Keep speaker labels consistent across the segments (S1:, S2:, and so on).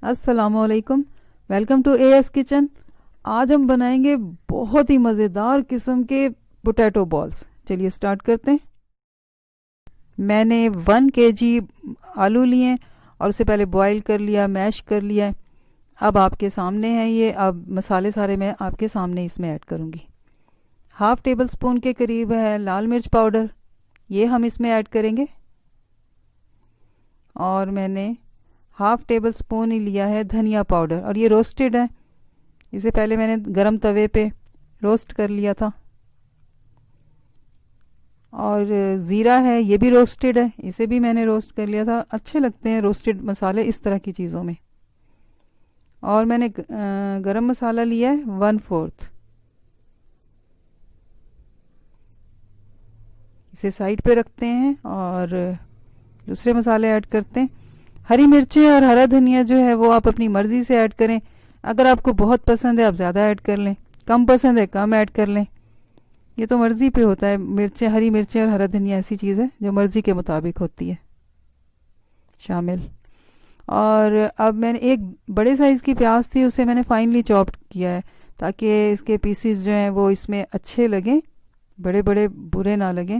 S1: अस्सलामुअलैकुम। Welcome to AS kitchen. आज हम बनाएंगे बहुत ही मज़ेदार किस्म के पोटैटो बॉल्स। चलिए स्टार्ट करते हैं। मैंने 1 kg आलू लिए और उसे पहले बॉईल कर लिया, मैश कर लिया। अब आपके सामने है ये। अब मसाले सारे मैं आपके सामने इसमें ऐड करूँगी। 1/2 टेबल स्पून के करीब है लाल मिर्च पाउडर, ये हम इसमें ऐड करेंगे। और मैंने 1/2 टेबल स्पून ही लिया है धनिया पाउडर, और ये रोस्टेड है। इसे पहले मैंने गरम तवे पे रोस्ट कर लिया था। और ज़ीरा है, ये भी रोस्टेड है, इसे भी मैंने रोस्ट कर लिया था। अच्छे लगते हैं रोस्टेड मसाले इस तरह की चीज़ों में। और मैंने गरम मसाला लिया है 1/4। इसे साइड पे रखते हैं और दूसरे मसाले ऐड करते हैं। हरी मिर्चें और हरा धनिया जो है वो आप अपनी मर्ज़ी से ऐड करें। अगर आपको बहुत पसंद है आप ज़्यादा ऐड कर लें, कम पसंद है कम ऐड कर लें। ये तो मर्ज़ी पे होता है। मिर्चें, हरी मिर्चें और हरा धनिया ऐसी चीज़ है जो मर्ज़ी के मुताबिक होती है शामिल। और अब मैंने एक बड़े साइज़ की प्याज थी, उसे मैंने फाइनली चॉप्ड किया है ताकि इसके पीसीज जो हैं वो इसमें अच्छे लगें, बड़े बड़े बुरे ना लगें।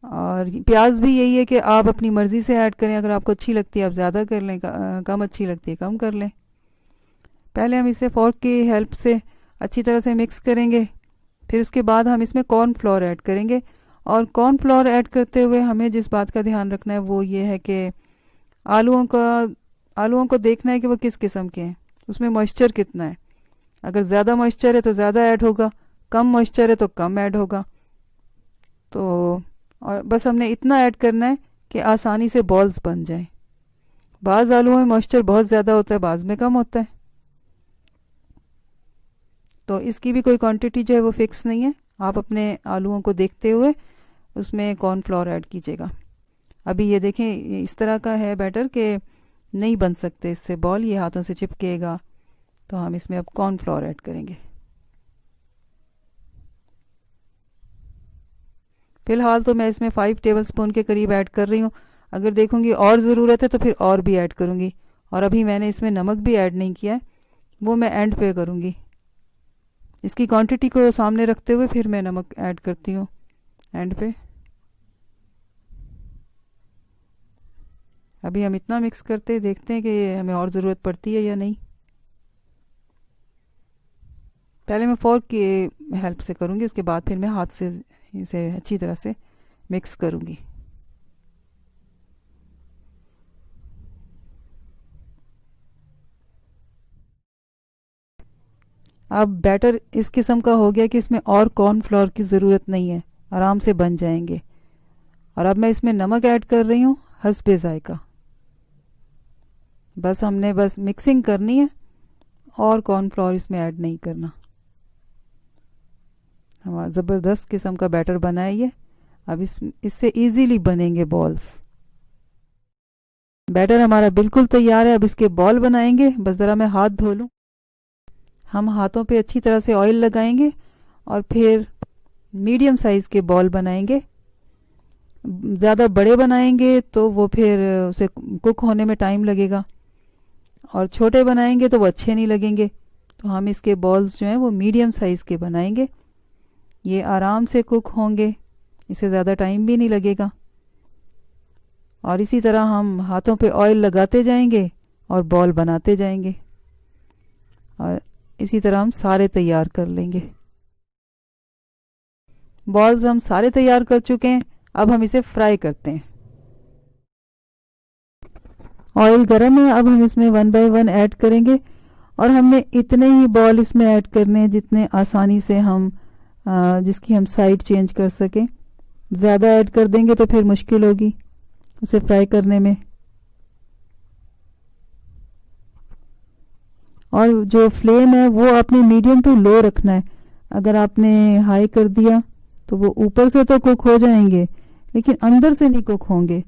S1: और प्याज भी यही है कि आप अपनी मर्ज़ी से ऐड करें। अगर आपको अच्छी लगती है आप ज़्यादा कर लें, कम अच्छी लगती है कम कर लें। पहले हम इसे फोर्क की हेल्प से अच्छी तरह से मिक्स करेंगे। फिर उसके बाद हम इसमें कॉर्नफ्लोर ऐड करेंगे। और कॉर्नफ्लोर ऐड करते हुए हमें जिस बात का ध्यान रखना है वो ये है कि आलूओं को देखना है कि वो किस किस्म के हैं, उसमें मॉइस्चर कितना है। अगर ज़्यादा मॉइस्चर है तो ज़्यादा ऐड होगा, कम मॉइस्चर है तो कम ऐड होगा। तो और बस हमने इतना ऐड करना है कि आसानी से बॉल्स बन जाएं। बाज़ आलूओं में मॉइस्चर बहुत ज़्यादा होता है, बाज़ में कम होता है। तो इसकी भी कोई क्वांटिटी जो है वो फिक्स नहीं है। आप अपने आलूओं को देखते हुए उसमें कॉर्नफ्लोर ऐड कीजिएगा। अभी ये देखें इस तरह का है बैटर कि नहीं बन सकते इससे बॉल, ये हाथों से चिपकेगा। तो हम इसमें अब कॉर्नफ्लोर ऐड करेंगे। फ़िलहाल तो मैं इसमें 5 टेबल स्पून के करीब ऐड कर रही हूँ। अगर देखूंगी और ज़रूरत है तो फिर और भी ऐड करूँगी। और अभी मैंने इसमें नमक भी ऐड नहीं किया है, वो मैं एंड पे करूँगी। इसकी क्वांटिटी को सामने रखते हुए फिर मैं नमक ऐड करती हूँ एंड पे। अभी हम इतना मिक्स करते देखते हैं कि हमें और ज़रूरत पड़ती है या नहीं। पहले मैं फोर्क की हेल्प से करूँगी, उसके बाद फिर मैं हाथ से इसे अच्छी तरह से मिक्स करूँगी। अब बैटर इस किस्म का हो गया कि इसमें और कॉर्नफ्लोर की ज़रूरत नहीं है, आराम से बन जाएंगे। और अब मैं इसमें नमक ऐड कर रही हूँ हस्बे ज़ायका। बस हमने बस मिक्सिंग करनी है और कॉर्नफ्लोर इसमें ऐड नहीं करना। हमारा ज़बरदस्त किस्म का बैटर बना है ये। अब इससे इजीली बनेंगे बॉल्स। बैटर हमारा बिल्कुल तैयार है। अब इसके बॉल बनाएंगे। बस ज़रा मैं हाथ धो लूँ। हम हाथों पे अच्छी तरह से ऑयल लगाएंगे और फिर मीडियम साइज़ के बॉल बनाएंगे। ज़्यादा बड़े बनाएंगे तो वो फिर उसे कुक होने में टाइम लगेगा, और छोटे बनाएंगे तो वो अच्छे नहीं लगेंगे। तो हम इसके बॉल्स जो हैं वो मीडियम साइज़ के बनाएंगे। ये आराम से कुक होंगे, इसे ज़्यादा टाइम भी नहीं लगेगा। और इसी तरह हम हाथों पे ऑयल लगाते जाएंगे और बॉल बनाते जाएंगे। और इसी तरह हम सारे तैयार कर लेंगे। बॉल्स हम सारे तैयार कर चुके हैं। अब हम इसे फ्राई करते हैं। ऑयल गर्म है। अब हम इसमें 1 बाय 1 ऐड करेंगे। और हमने इतने ही बॉल इसमें ऐड करने हैं जितने आसानी से हम जिसकी हम साइड चेंज कर सकें। ज़्यादा ऐड कर देंगे तो फिर मुश्किल होगी उसे फ्राई करने में। और जो फ्लेम है वो आपने मीडियम टू लो रखना है। अगर आपने हाई कर दिया तो वो ऊपर से तो कुक हो जाएंगे लेकिन अंदर से नहीं कुक होंगे।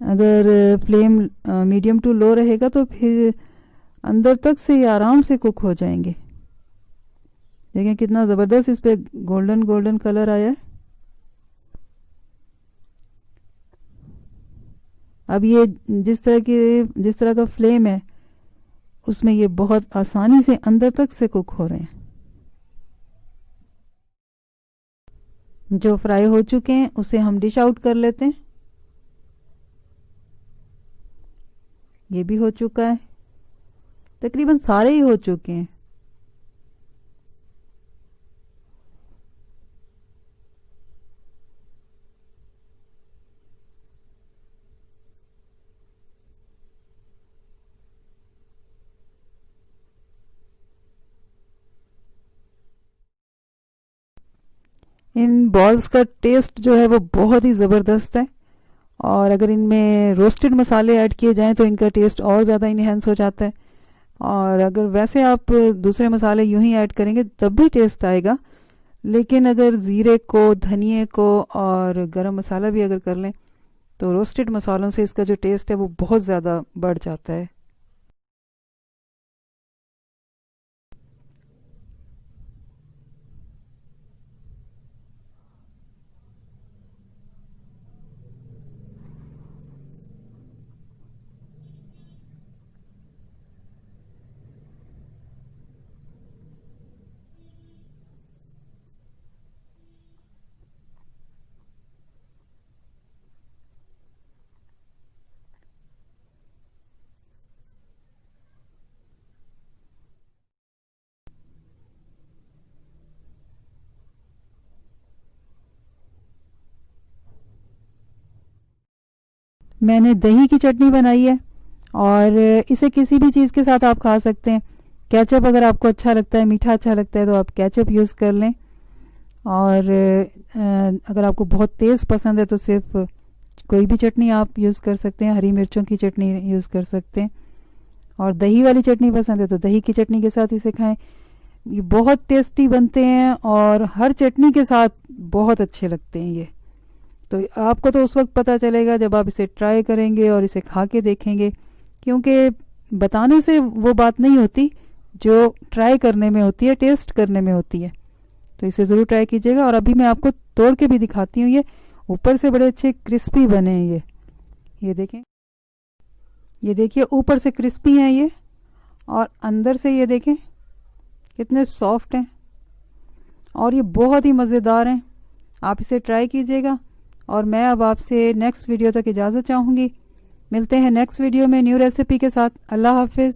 S1: अगर फ्लेम मीडियम टू लो रहेगा तो फिर अंदर तक से ये आराम से कुक हो जाएंगे। देखें कितना ज़बरदस्त इस पे गोल्डन गोल्डन कलर आया है। अब ये जिस तरह का फ्लेम है उसमें ये बहुत आसानी से अंदर तक से कुक हो रहे हैं। जो फ्राई हो चुके हैं उसे हम डिश आउट कर लेते हैं। ये भी हो चुका है, तकरीबन सारे ही हो चुके हैं। इन बॉल्स का टेस्ट जो है वो बहुत ही ज़बरदस्त है, और अगर इनमें रोस्टेड मसाले ऐड किए जाएं तो इनका टेस्ट और ज़्यादा इनहेंस हो जाता है। और अगर वैसे आप दूसरे मसाले यूं ही ऐड करेंगे तब भी टेस्ट आएगा, लेकिन अगर ज़ीरे को, धनिए को और गरम मसाला भी अगर कर लें तो रोस्टेड मसालों से इसका जो टेस्ट है वो बहुत ज़्यादा बढ़ जाता है। मैंने दही की चटनी बनाई है, और इसे किसी भी चीज़ के साथ आप खा सकते हैं। केचप अगर आपको अच्छा लगता है, मीठा अच्छा लगता है, तो आप केचप यूज़ कर लें। और अगर आपको बहुत तेज़ पसंद है तो सिर्फ कोई भी चटनी आप यूज़ कर सकते हैं, हरी मिर्चों की चटनी यूज़ कर सकते हैं। और दही वाली चटनी पसंद है तो दही की चटनी के साथ इसे खाएं। ये बहुत टेस्टी बनते हैं और हर चटनी के साथ बहुत अच्छे लगते हैं ये। तो आपको तो उस वक्त पता चलेगा जब आप इसे ट्राई करेंगे और इसे खा के देखेंगे, क्योंकि बताने से वो बात नहीं होती जो ट्राई करने में होती है, टेस्ट करने में होती है। तो इसे ज़रूर ट्राई कीजिएगा। और अभी मैं आपको तोड़ के भी दिखाती हूँ। ये ऊपर से बड़े अच्छे क्रिस्पी बने हैं ये देखें, ये देखिए ऊपर से क्रिस्पी हैं ये, और अंदर से ये देखें कितने सॉफ्ट हैं, और ये बहुत ही मज़ेदार हैं। आप इसे ट्राई कीजिएगा। और मैं अब आपसे नेक्स्ट वीडियो तक इजाज़त चाहूँगी। मिलते हैं नेक्स्ट वीडियो में न्यू रेसिपी के साथ। अल्लाह हाफिज़।